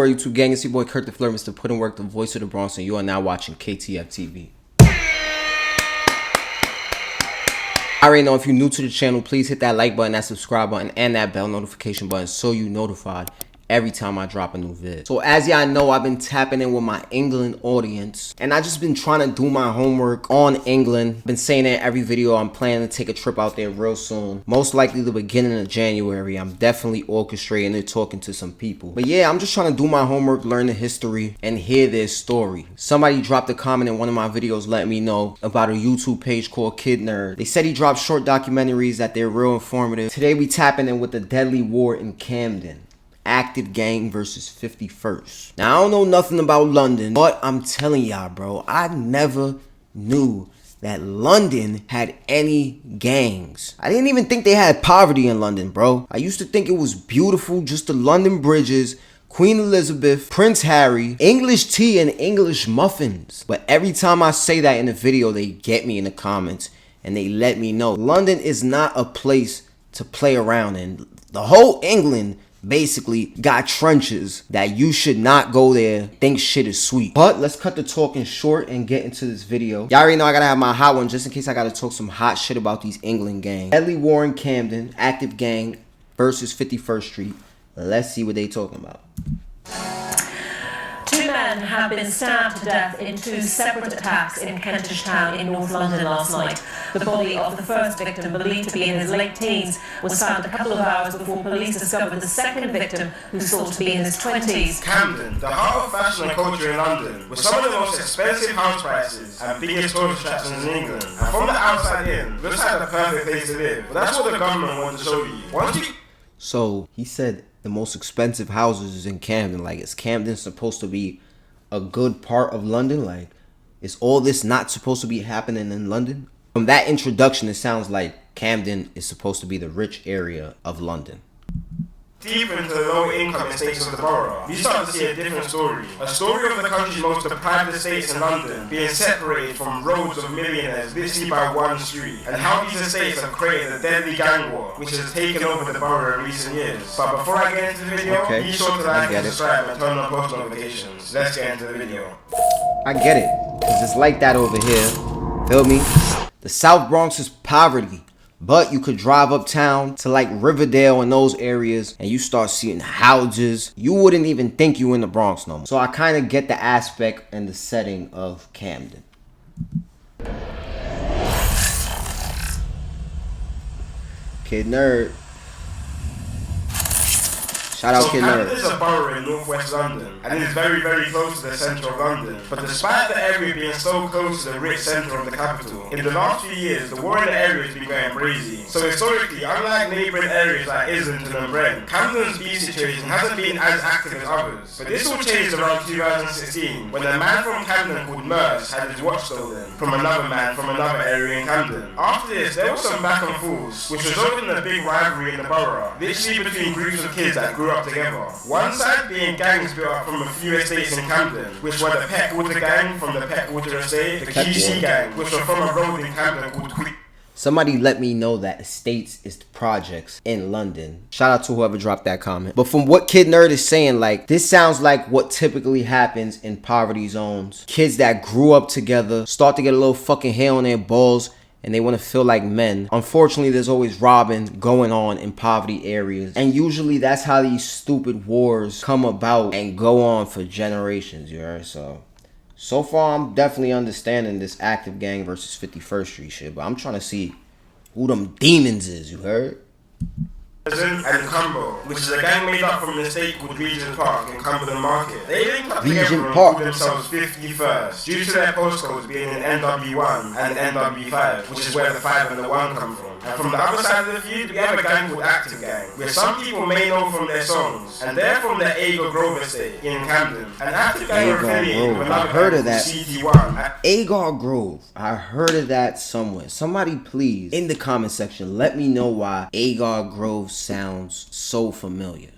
worry, YouTube gang. It's your boy KirkTheFlirt, Mr. Put in Work, the voice of the Bronx, and you are now watching KTF TV. I already know if you're new to the channel, please hit that like button, that subscribe button, and that bell notification button so you're notified every time I drop a new vid. So as y'all know, I've been tapping in with my England audience, and I just been trying to do my homework on England. Been saying in every video I'm planning to take a trip out there real soon. Most likely the beginning of January. I'm definitely orchestrating it, talking to some people. But yeah, I'm just trying to do my homework, learn the history, and hear their story. Somebody dropped a comment in one of my videos letting me know about a YouTube page called Kid Nerd. They said he dropped short documentaries, that they're real informative. Today we tapping in with the deadly war in Camden. Active gang versus 51st. Now, I don't know nothing about London, but I'm telling y'all, bro, I never knew that London had any gangs. I didn't even think they had poverty in London, bro. I used to think it was beautiful, just the London bridges, Queen Elizabeth, Prince Harry, English tea, and English muffins. But every time I say that in a video, they get me in the comments and they let me know London is not a place to play around in. The whole England basically got trenches that you should not go there, think shit is sweet. But let's cut the talking short and get into this video. Y'all already know I gotta have my hot one just in case I gotta talk some hot shit about these England gangs. Deadly war in Camden, active gang versus 51st Street. Let's see what they talking about. Two men have been stabbed to death in two separate attacks in Kentish Town in North London last night. The body of the first victim, believed to be in his late teens, was found a couple of hours before police discovered the second victim, who's thought to be in his 20s. Camden, the heart of fashion and culture in London, with some of the most expensive house prices and biggest tourist attractions in England. And from the outside in, looks like the perfect place to live. But that's what the government wants to show you. So he said the most expensive houses is in Camden. Like, is Camden supposed to be a good part of London? Like, is all this not supposed to be happening in London? From that introduction, it sounds like Camden is supposed to be the rich area of London. Deep into the low-income estates of the borough, you start to see a different story. A story of the country's most deprived estates in London being separated from roads of millionaires literally by one street, and how these estates have created a deadly gang war which has taken over the borough in recent years. But before I get into the video, be sure to like and subscribe and turn on post notifications. Let's get into the video. I get it, because it's like that over here. Feel me? The South Bronx is poverty. But you could drive uptown to like Riverdale and those areas and you start seeing houses. You wouldn't even think you in the Bronx no more. So I kind of get the aspect and the setting of Camden. Kid Nerd. Shout out Kid Nerd. Camden is a borough in northwest London, and it is very, very close to the centre of London. But despite the area being so close to the rich centre of the capital, in the last few years, the war in the area has been going crazy. So historically, unlike neighbouring areas like Islington and Brent, Camden's beef situation hasn't been as active as others. But this all changed around 2016, when a man from Camden called Merce had his watch stolen from another man from another area in Camden. After this, there was some back and forth, which resulted in a big rivalry in the borough, literally between groups of kids that grew up together. One side being gangs built up from a few estates in Camden, which were the Peckwater gang from the Peckwater estate, the QC gang, which were from a road in Camden called Queen. Somebody let me know that estates is the projects in London. Shout out to whoever dropped that comment. But from what Kid Nerd is saying, like, this sounds like what typically happens in poverty zones. Kids that grew up together start to get a little fucking hair on their balls and they want to feel like men. Unfortunately, there's always robbing going on in poverty areas. And usually that's how these stupid wars come about and go on for generations, you heard? So far, I'm definitely understanding this active gang versus 51st Street shit. But I'm trying to see who them demons is, you heard? And Cumbo, which is a gang made up from an estate called Regent Park in Cumberland Market. They linked up together and called themselves 51st, due to their postcodes being in NW1 and NW5, which is where the 5 and the 1 come from. And from the other side of the feud, we have a gang called Active Gang, which some people may know from their songs, and they're from the Agar Grove estate in Camden. And Active Gang are affiliated with another gang called CT1. Agar Grove, I heard of that somewhere. Somebody please, in the comment section, let me know why Agar Grove sounds so familiar.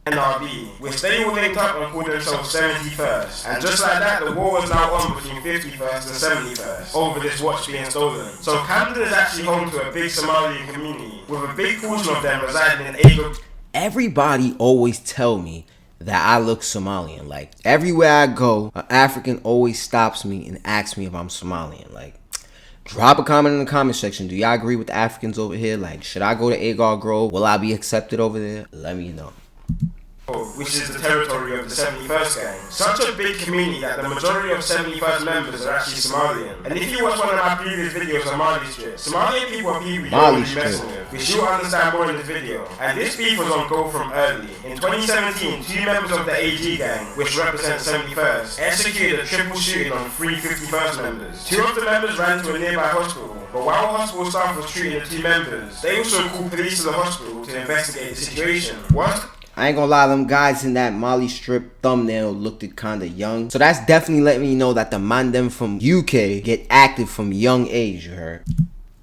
NRB, which they all linked up and called themselves 71st. And just like that, the war was now on between 51st and 71st over this watch being stolen. So Camden is actually home to a big Somali community, with a big portion of them residing in Agar. Everybody always tell me that I look Somalian. Like, everywhere I go, an African always stops me and asks me if I'm Somalian. Like, drop a comment in the comment section. Do y'all agree with the Africans over here? Like, should I go to Agar Grove? Will I be accepted over there? Let me know. Which is the territory of the 71st gang. Such a big community that the majority of 71st members are actually Somalian. And if you watch one of my previous videos on Mali Strip, Somalian people are people you don't want to be messing with, which you'll understand more in this video. And this beef was on go from early. In 2017, 2 members of the AG gang, which represents 71st, executed a triple shooting on 3 51st members. 2 of the members ran to a nearby hospital, but while hospital staff was treating the 2 members, they also called police to the hospital to investigate the situation. What? I ain't gonna lie, them guys in that Mali Strip thumbnail looked kinda young. So that's definitely letting me know that the man them from UK get active from young age, you heard?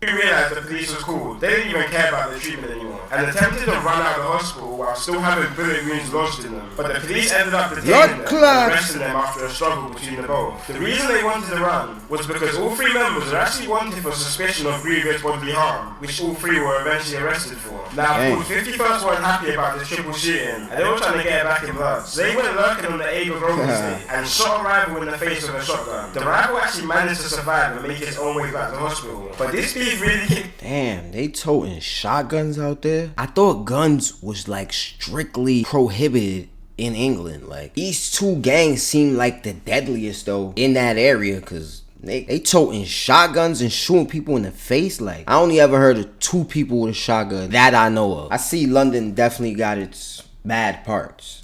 We realised the police was cool. They didn't even care about the treatment anymore, and attempted to run out of the hospital while still having bullet wounds lodged in them. But the police ended up detaining them and arresting them after a struggle between the both. The reason they wanted to run was because all 3 members were actually wanted for suspicion of grievous bodily harm, which all 3 were eventually arrested for. Now, of course, 51st weren't happy about this triple shooting, and they were trying to get it back in blood. So they went lurking on the Agar Grove estate and shot a rival in the face with a shotgun. The rival actually managed to survive and make his own way back to the hospital. But this really... Damn, they toting shotguns out there? I thought guns was like strictly prohibited in England. Like, these 2 gangs seem like the deadliest though in that area, cause they toting shotguns and shooting people in the face. Like, I only ever heard of 2 people with a shotgun that I know of. I see London definitely got its bad parts.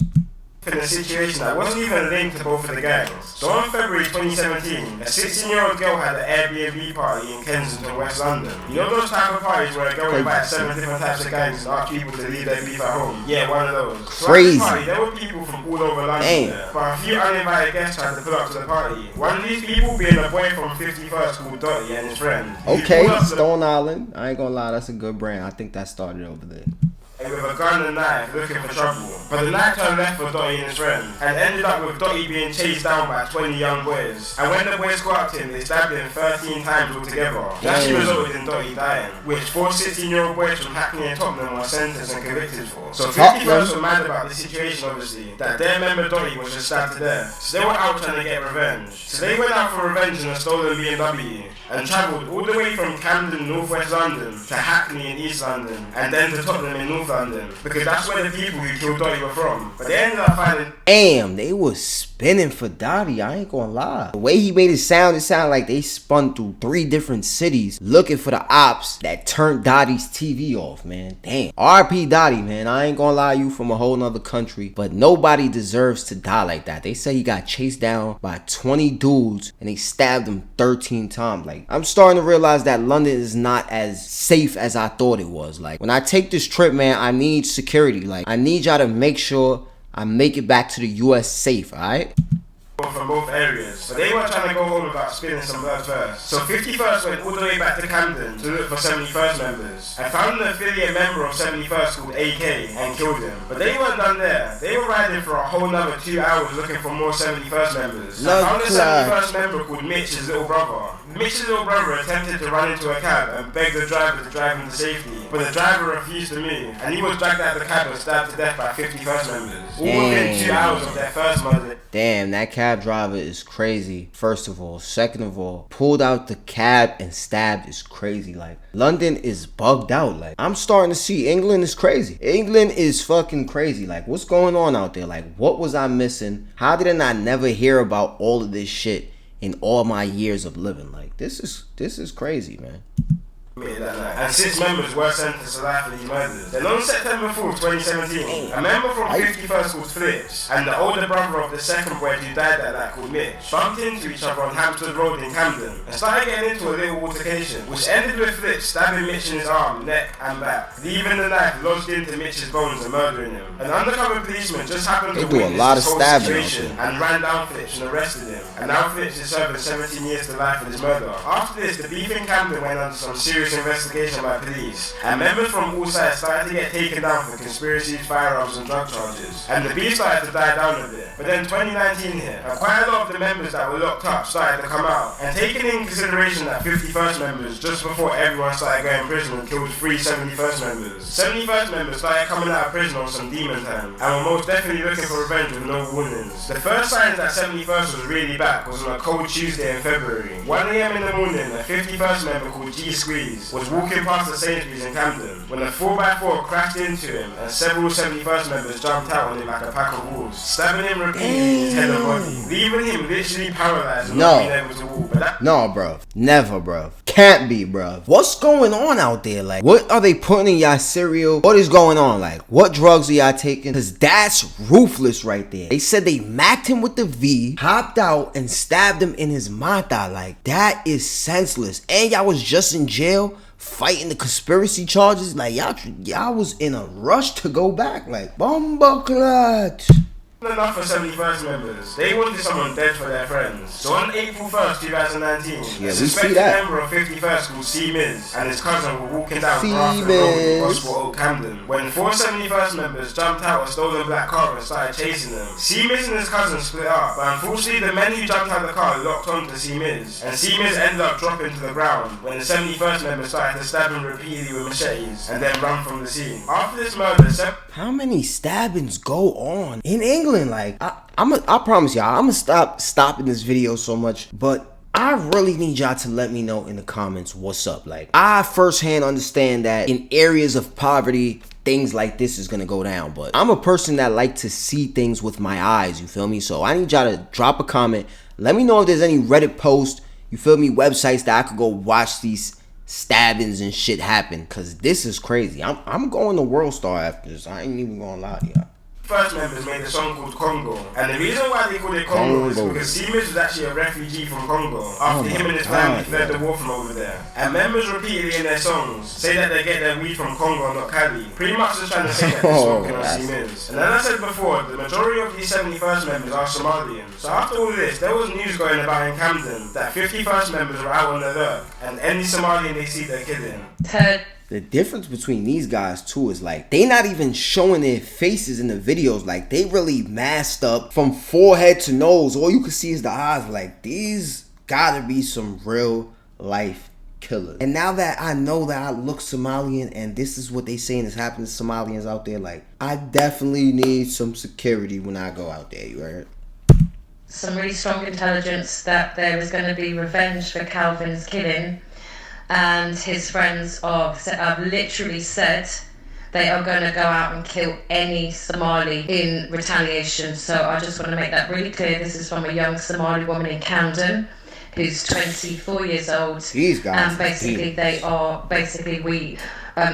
In a situation that wasn't even linked to both of the gangs. So on February 2017, a 16-year-old girl had an Airbnb party in Kensington, West London. You know those type of parties where a girl invites 7 different types of gangs and asks people to leave their beef at home? Yeah, one of those. Crazy. So at the party, there were people from all over London there, but a few uninvited guests tried to pull up to the party. One of these people being a boy from 51st called Dottie and his friend. Okay, Stone Island. I ain't gonna lie, that's a good brand. I think that started over there. With a gun and knife looking for trouble. But the night turned left for Dottie and his friend, and ended up with Dottie being chased down by 20 young boys. And when the boys got up to him, they stabbed him 13 times altogether. That actually resulted in Dottie dying, which 4 16-year-old boys from Hackney and Tottenham were sentenced and convicted for. So 51st were mad about the situation, obviously, that their member Dottie was just stabbed to death. So they were out trying to get revenge. So they went out for revenge in a stolen BMW and travelled all the way from Camden, northwest London, to Hackney in East London, and then to Tottenham in North London, because that's where the people who killed Dottie were from. But they ended up finding... Damn, they was spinning for Dottie, I ain't gonna lie. The way he made it sounded like they spun through 3 different cities looking for the ops that turned Dottie's TV off, man. Damn. RP Dottie, man. I ain't gonna lie, you from a whole nother country, but nobody deserves to die like that. They say he got chased down by 20 dudes and they stabbed him 13 times. Like, I'm starting to realize that London is not as safe as I thought it was. Like, when I take this trip, man, I need security. Like, I need y'all to make sure I make it back to the US safe, alright? From both areas, but they were trying to go home without spilling some blood first. So 51st went all the way back to Camden to look for 71st members and found an affiliate member of 71st called AK and killed him. But they weren't done there. They were riding for a whole nother 2 hours looking for more 71st members. And found a 71st member called Mitch, his little brother. Mitch's little brother attempted to run into a cab and begged the driver to drive him to safety, but the driver refused to move, and he was dragged out of the cab and stabbed to death by 51st members. All within 2 hours of their first murder. Damn, that cab driver is crazy, first of all. Second of all, pulled out the cab and stabbed is crazy. Like, London is bugged out. Like, I'm starting to see England is crazy. England is fucking crazy. Like, what's going on out there? Like, what was I missing? How did I never hear about all of this shit in all my years of living? Like, this is crazy, man. And 6 members were sentenced to life for these murders. Then on September 4th, 2017, a member from 51st called Flitch and the older brother of the second boy who died that night called Mitch bumped into each other on Hampstead Road in Camden and started getting into a little altercation, which ended with Flitch stabbing Mitch in his arm, neck and back, leaving the knife lodged into Mitch's bones and murdering him. An undercover policeman just happened to witness this whole situation and ran down Flitch and arrested him. And now Flitch is serving 17 years to life for his murder. After this, the beef in Camden went under some serious serious investigation by police, and members from all sides started to get taken down for conspiracies, firearms and drug charges, and the beef started to die down a bit. But then 2019 hit, and quite a lot of the members that were locked up started to come out, and taking in consideration that 51st members, just before everyone started going to prison, and killed 3 71st members. 71st members started coming out of prison on some demon time, and were most definitely looking for revenge with no warnings. The first signs that 71st was really back was on a cold Tuesday in February. 1 AM in the morning, a 51st member called G Squeeze was walking past the Sainsbury's in Camden when a 4x4 crashed into him, and several 71st members jumped out on him like a pack of wolves, stabbing him repeatedly in his head and body, leaving him literally paralyzed and not being able to walk. No, bruv. Never, bruv. Can't be, bruv. What's going on out there? Like, what are they putting in y'all cereal? What is going on? Like, what drugs are y'all taking? Because that's ruthless right there. They said they macked him with the V, hopped out, and stabbed him in his mata. Like, that is senseless. And y'all was just in jail fighting the conspiracy charges. Like, y'all was in a rush to go back. Like, bumbleclot. Enough for 71st members. They wanted someone dead for their friends. So on April 1st, 2019, a suspected member of 51st called C. Miz and his cousin were walking down Grafton Road in Gospel Oak, Camden, when 4 71st members jumped out a stolen black car and started chasing them. C. Miz and his cousin split up, but unfortunately the men who jumped out of the car locked onto C. Miz, and C. Miz ended up dropping to the ground when the 71st members started to stab him repeatedly with machetes and then run from the scene. After this murder, how many stabbings go on in England? Like, I promise y'all, I'm gonna stopping this video so much, but I really need y'all to let me know in the comments what's up. Like, I firsthand understand that in areas of poverty, things like this is gonna go down, but I'm a person that like to see things with my eyes, you feel me? So I need y'all to drop a comment. Let me know if there's any Reddit posts, you feel me, websites that I could go watch these stabbings and shit happen, cause this is crazy. I'm going to World Star after this. I ain't even gonna lie to y'all. First members made a song called Congo, and the reason why they called it Congo is because C. Miz was actually a refugee from Congo after him and his family fled the war from over there. And members repeatedly in their songs say that they get their weed from Congo, not Cali, pretty much just trying to say that they're smoking on C. Miz. And as I said before, the majority of these 71st members are Somalian. So after all this, there was news going about in Camden that 51st members were out on alert, and any Somalian they see they're killing. The difference between these guys too is like they not even showing their faces in the videos. Like, they really masked up from forehead to nose. All you can see is the eyes. Like, these gotta be some real life killers. And now that I know that I look Somalian and this is what they saying is happening to Somalians out there, like, I definitely need some security when I go out there, you heard? Some really strong intelligence that there is going to be revenge for Calvin's killing. And his friends have literally said they are going to go out and kill any Somali in retaliation. So I just want to make that really clear. This is from a young Somali woman in Camden who's 24 years old. These guys. And basically we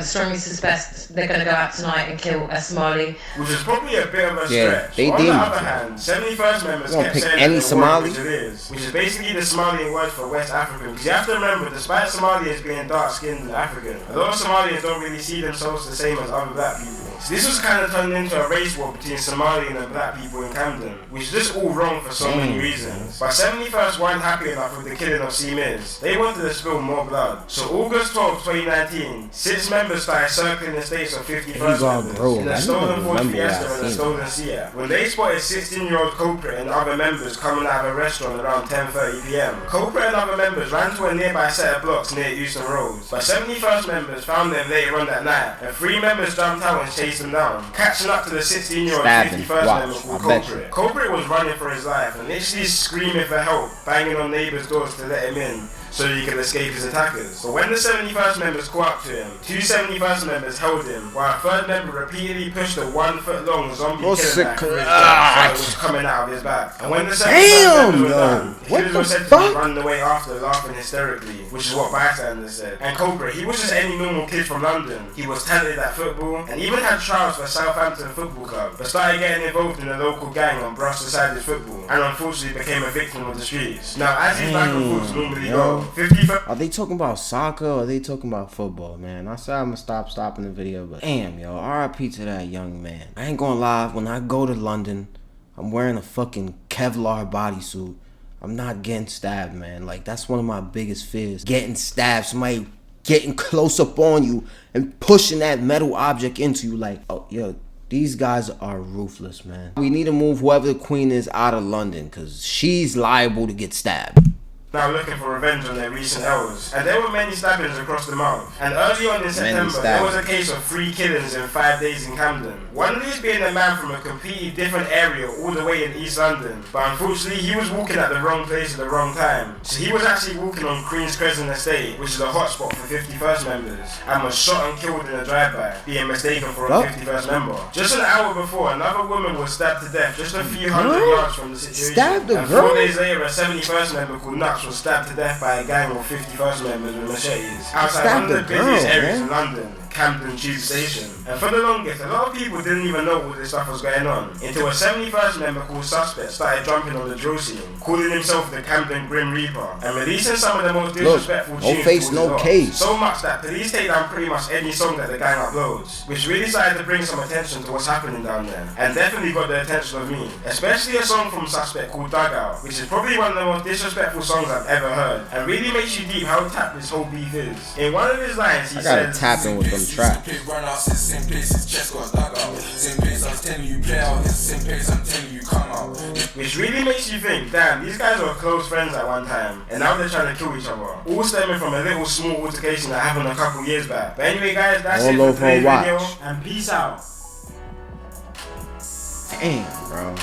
strongly suspect they're going to go out tonight and kill a Somali. Which is probably a bit of a stretch. They On the did. other hand, 71st members kept saying any that Somali? which it is, which is basically the Somalian word for West African. Because you have to remember, despite Somalians being dark-skinned and African, a lot of Somalians don't really see themselves the same as other black people. So this was kind of turned into a race war between Somalian and black people in Camden, which is just all wrong for so many reasons. But 71st weren't happy enough with the killing of C. Miz. They wanted to spill more blood. So August 12, 2019, 6 members started circling the states of 51st members in a stolen Ford Fiesta and a stolen Seat. When they spotted 16-year-old culprit and other members coming out of a restaurant around 10:30 PM, culprit and other members ran to a nearby set of blocks near Euston Road. But 71st members found them later on that night, and 3 members jumped out and chased them down, catching up to the 16-year-old 51st member called Culprit. Culprit was running for his life and literally screaming for help, banging on neighbours' doors to let him in so he could escape his attackers. But when the 71st members caught up to him, 2 71st members held him, while a 3rd member repeatedly pushed a 1-foot-long zombie killer knife through his back so it was coming out of his back. And when the 71st members were done, the killers were said to be running away after, laughing hysterically, which is what bystanders said. And Culprit, he was just any normal kid from London. He was talented at football and even had trials for Southampton Football Club, but started getting involved in a local gang on brush-decided football, and unfortunately became a victim of the streets. Now, as his back and forth normally go, are they talking about soccer or are they talking about football, man? I said I'm gonna stopping the video, but damn, yo, RIP to that young man. I ain't gonna lie, when I go to London, I'm wearing a fucking Kevlar bodysuit. I'm not getting stabbed, man. Like, that's one of my biggest fears. Getting stabbed, somebody getting close up on you and pushing that metal object into you. Like, oh, yo, these guys are ruthless, man. We need to move whoever the queen is out of London, because she's liable to get stabbed. Now looking for revenge on their recent L's, and there were many stabbings across the mouth. And early on in September, there was a case of 3 killings in 5 days in Camden. One of these being a man from a completely different area all the way in East London, but unfortunately he was walking at the wrong place at the wrong time. So he was actually walking on Queen's Crescent Estate, which is a hotspot for 51st members, and was shot and killed in a drive-by, being mistaken for a 51st member. Just an hour before, another woman was stabbed to death just a few hundred yards from the situation. Stabbed a and girl? 4 days later, a 71st member called Nuts was stabbed to death by a gang of 51st members with machetes outside one of the busiest areas in London, Camden Tube Station. And for the longest, a lot of people didn't even know all this stuff was going on until a 71st member called Suspect started jumping on the drill scene, calling himself the Camden Grim Reaper, and releasing some of the most disrespectful tunes. No face, no case. So much that police take down pretty much any song that the gang uploads, which really started to bring some attention to what's happening down there, and definitely got the attention of me, especially a song from Suspect called Dugout, which is probably one of the most disrespectful songs I've ever heard, and really makes you deep how tapped this whole beef is. In one of his lines, he said, tap in with them tracks. Which really makes you think, damn, these guys were close friends at one time, and now they're trying to kill each other. All stemming from a little small altercation that happened a couple years back. But anyway guys, that's it for today's video, and peace out. Damn, bro.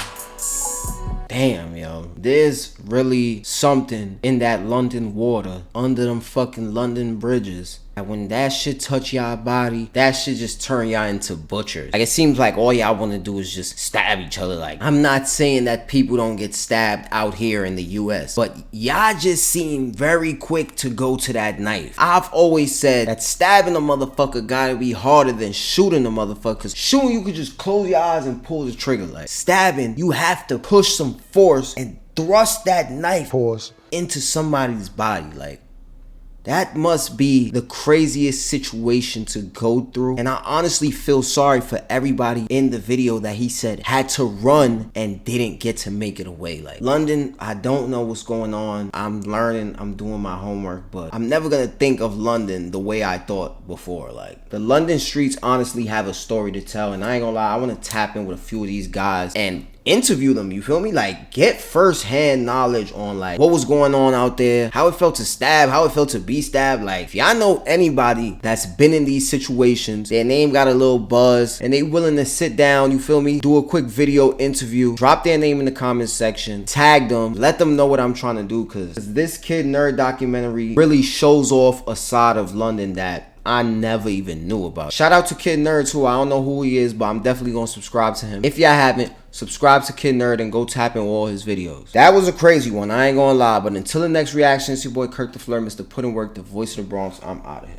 Damn, yo. There's really something in that London water, under them fucking London bridges, that when that shit touch y'all body, that shit just turn y'all into butchers. Like, it seems like all y'all want to do is just stab each other. Like, I'm not saying that people don't get stabbed out here in the US, but y'all just seem very quick to go to that knife. I've always said that stabbing a motherfucker gotta be harder than shooting a motherfucker, cause shooting you could just close your eyes and pull the trigger. Like, stabbing, you have to push some force and thrust that knife into somebody's body. Like, that must be the craziest situation to go through. And I honestly feel sorry for everybody in the video that he said had to run and didn't get to make it away. Like, London, I don't know what's going on. I'm learning, I'm doing my homework, but I'm never gonna think of London the way I thought before. Like, the London streets honestly have a story to tell, and I ain't gonna lie, I wanna tap in with a few of these guys and interview them, you feel me? Like, get first-hand knowledge on like what was going on out there, how it felt to stab, how it felt to be stabbed. Like, if y'all know anybody that's been in these situations, their name got a little buzz, and they willing to sit down, you feel me, do a quick video interview, drop their name in the comment section, tag them, let them know what I'm trying to do, because this Kid Nerd documentary really shows off a side of London that I never even knew about. Shout out to Kid Nerd too. I don't know who he is, but I'm definitely gonna subscribe to him. If y'all haven't, subscribe to Kid Nerd and go tap in all his videos. That was a crazy one, I ain't gonna lie. But until the next reaction, it's your boy KirkTheFlirt, Mr. Put in Work, the voice of the Bronx. I'm out of here.